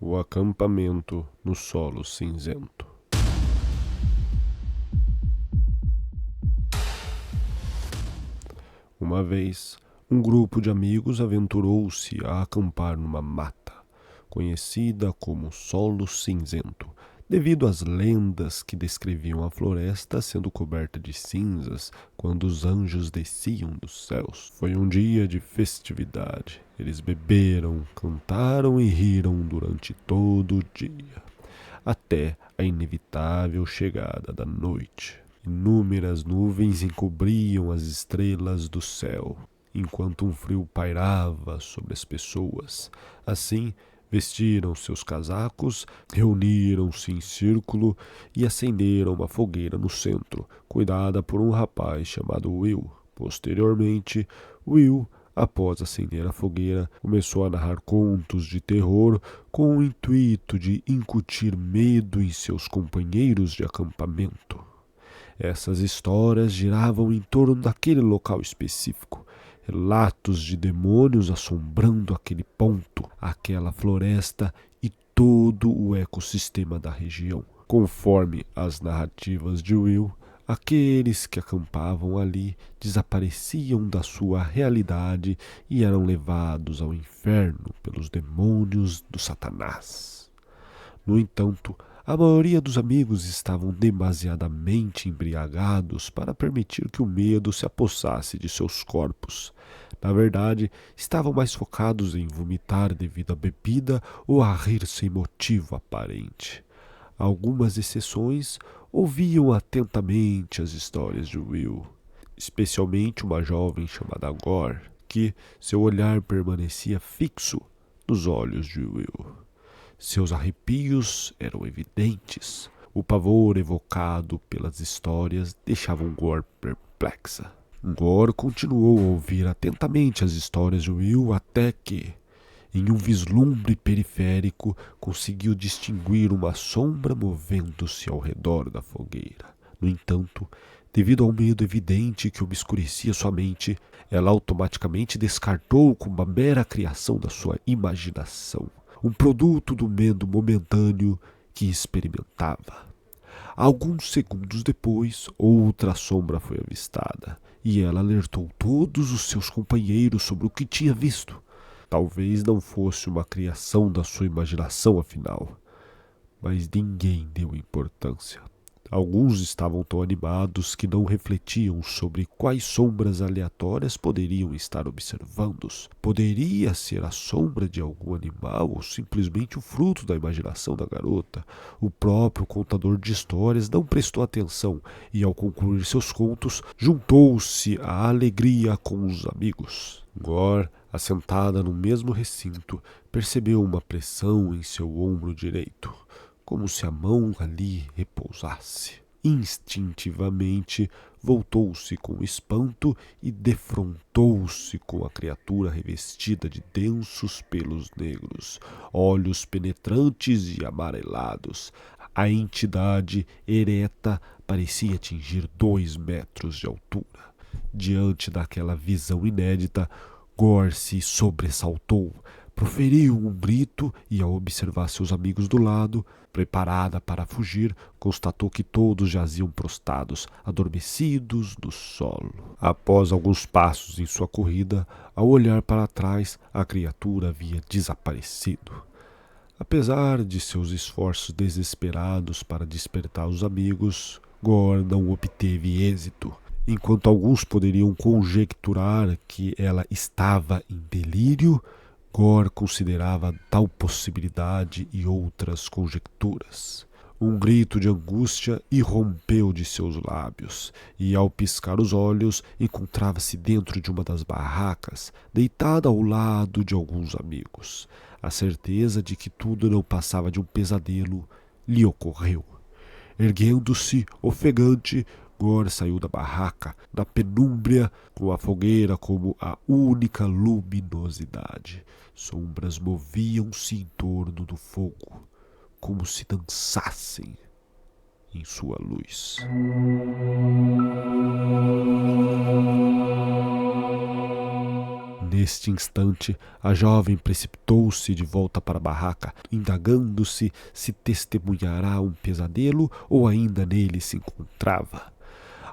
O acampamento no solo cinzento. Uma vez, um grupo de amigos aventurou-se a acampar numa mata, conhecida como Solo Cinzento, devido às lendas que descreviam a floresta sendo coberta de cinzas quando os anjos desciam dos céus. Foi um dia de festividade. Eles beberam, cantaram e riram durante todo o dia, até a inevitável chegada da noite. Inúmeras nuvens encobriam as estrelas do céu, enquanto um frio pairava sobre as pessoas. Assim, vestiram seus casacos, reuniram-se em círculo e acenderam uma fogueira no centro, cuidada por um rapaz chamado Will. Posteriormente, Will, após acender a fogueira, começou a narrar contos de terror com o intuito de incutir medo em seus companheiros de acampamento. Essas histórias giravam em torno daquele local específico, relatos de demônios assombrando aquele ponto, aquela floresta e todo o ecossistema da região. Conforme as narrativas de Will, aqueles que acampavam ali desapareciam da sua realidade e eram levados ao inferno pelos demônios do Satanás. No entanto, a maioria dos amigos estavam demasiadamente embriagados para permitir que o medo se apossasse de seus corpos. Na verdade, estavam mais focados em vomitar devido à bebida ou a rir sem motivo aparente. Algumas exceções ouviam atentamente as histórias de Will, especialmente uma jovem chamada Gore, que seu olhar permanecia fixo nos olhos de Will. Seus arrepios eram evidentes. O pavor evocado pelas histórias deixava Gore perplexa. Gore continuou a ouvir atentamente as histórias de Will até que, em um vislumbre periférico, conseguiu distinguir uma sombra movendo-se ao redor da fogueira. No entanto, devido ao medo evidente que obscurecia sua mente, ela automaticamente descartou como uma mera criação da sua imaginação, um produto do medo momentâneo que experimentava. Alguns segundos depois, outra sombra foi avistada, e ela alertou todos os seus companheiros sobre o que tinha visto. Talvez não fosse uma criação da sua imaginação, afinal, mas ninguém deu importância. Alguns estavam tão animados que não refletiam sobre quais sombras aleatórias poderiam estar observando-os. Poderia ser a sombra de algum animal ou simplesmente o fruto da imaginação da garota. O próprio contador de histórias não prestou atenção e, ao concluir seus contos, juntou-se à alegria com os amigos. Gore, assentada no mesmo recinto, percebeu uma pressão em seu ombro direito, como se a mão ali repousasse. Instintivamente, voltou-se com espanto e defrontou-se com a criatura revestida de densos pelos negros, olhos penetrantes e amarelados. A entidade ereta parecia atingir 2 metros de altura. Diante daquela visão inédita, Gore se sobressaltou, proferiu um grito e, ao observar seus amigos do lado, preparada para fugir, constatou que todos jaziam prostrados, adormecidos no solo. Após alguns passos em sua corrida, ao olhar para trás, a criatura havia desaparecido. Apesar de seus esforços desesperados para despertar os amigos, Gore não obteve êxito. Enquanto alguns poderiam conjecturar que ela estava em delírio, Gore considerava tal possibilidade e outras conjecturas. Um grito de angústia irrompeu de seus lábios, e ao piscar os olhos, encontrava-se dentro de uma das barracas, deitada ao lado de alguns amigos. A certeza de que tudo não passava de um pesadelo lhe ocorreu. Erguendo-se, ofegante, Gore saiu da barraca, na penúmbria, com a fogueira como a única luminosidade. Sombras moviam-se em torno do fogo, como se dançassem. em sua luz. Neste instante, a jovem precipitou-se de volta para a barraca, indagando-se se testemunhará um pesadelo ou ainda nele se encontrava.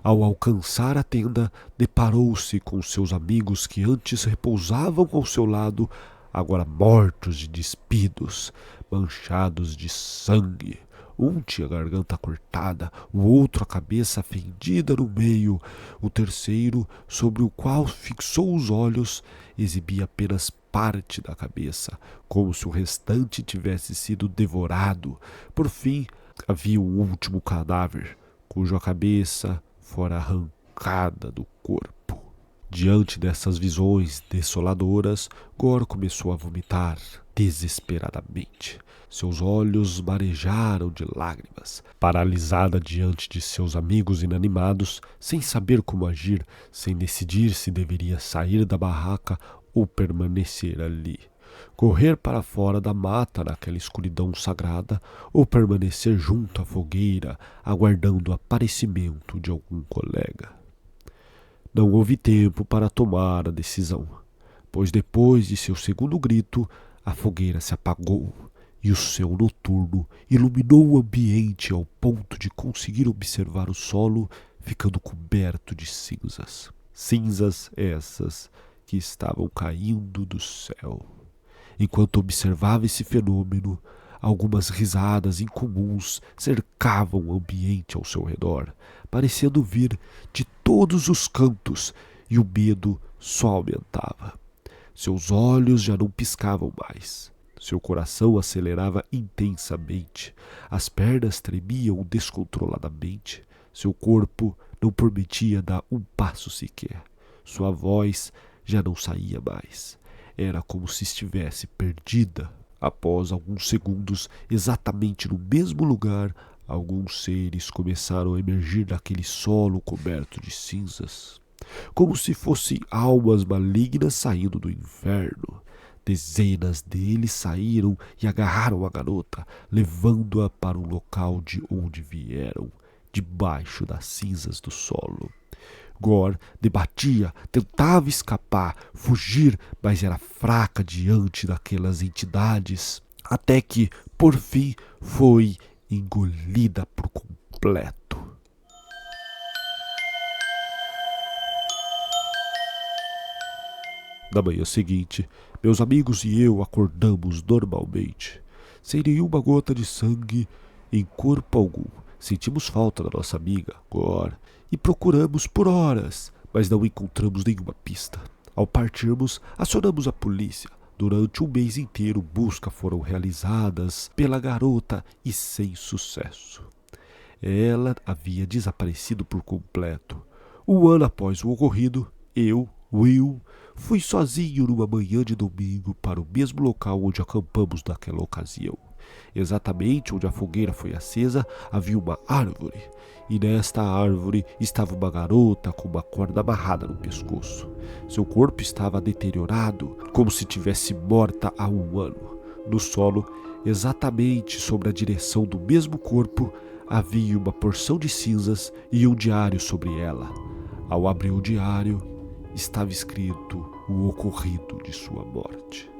Ao alcançar a tenda, deparou-se com seus amigos que antes repousavam ao seu lado, agora mortos e despidos, manchados de sangue. Um tinha a garganta cortada, o outro a cabeça fendida no meio, o terceiro, sobre o qual fixou os olhos, exibia apenas parte da cabeça, como se o restante tivesse sido devorado. Por fim, havia um último cadáver, cuja cabeça fora arrancada do corpo. Diante dessas visões desoladoras, Gor começou a vomitar desesperadamente. Seus olhos marejaram de lágrimas. Paralisada diante de seus amigos inanimados, sem saber como agir, sem decidir se deveria sair da barraca ou permanecer ali. Correr para fora da mata naquela escuridão sagrada ou permanecer junto à fogueira, aguardando o aparecimento de algum colega. Não houve tempo para tomar a decisão, pois depois de seu segundo grito, a fogueira se apagou e o céu noturno iluminou o ambiente ao ponto de conseguir observar o solo ficando coberto de cinzas. Cinzas essas que estavam caindo do céu. Enquanto observava esse fenômeno, algumas risadas incomuns cercavam o ambiente ao seu redor, parecendo vir de todos os cantos, e o medo só aumentava. Seus olhos já não piscavam mais. Seu coração acelerava intensamente. As pernas tremiam descontroladamente. Seu corpo não permitia dar um passo sequer. Sua voz já não saía mais. Era como se estivesse perdida. Após alguns segundos, exatamente no mesmo lugar, alguns seres começaram a emergir daquele solo coberto de cinzas, como se fossem almas malignas saindo do inferno. Dezenas deles saíram e agarraram a garota, levando-a para o local de onde vieram, debaixo das cinzas do solo. Gor debatia, tentava escapar, fugir, mas era fraca diante daquelas entidades, até que, por fim, foi engolida por completo. Na manhã seguinte, meus amigos e eu acordamos normalmente, sem nenhuma gota de sangue em corpo algum. Sentimos falta da nossa amiga, Gor, e procuramos por horas, mas não encontramos nenhuma pista. Ao partirmos, acionamos a polícia. Durante um mês inteiro, buscas foram realizadas pela garota e sem sucesso. Ela havia desaparecido por completo. Um ano após o ocorrido, eu, Will, fui sozinho numa manhã de domingo para o mesmo local onde acampamos naquela ocasião. Exatamente onde a fogueira foi acesa, havia uma árvore, e nesta árvore estava uma garota com uma corda amarrada no pescoço. Seu corpo estava deteriorado, como se tivesse morta há um ano. No solo, exatamente sobre a direção do mesmo corpo, havia uma porção de cinzas e um diário sobre ela. Ao abrir o diário, estava escrito o ocorrido de sua morte.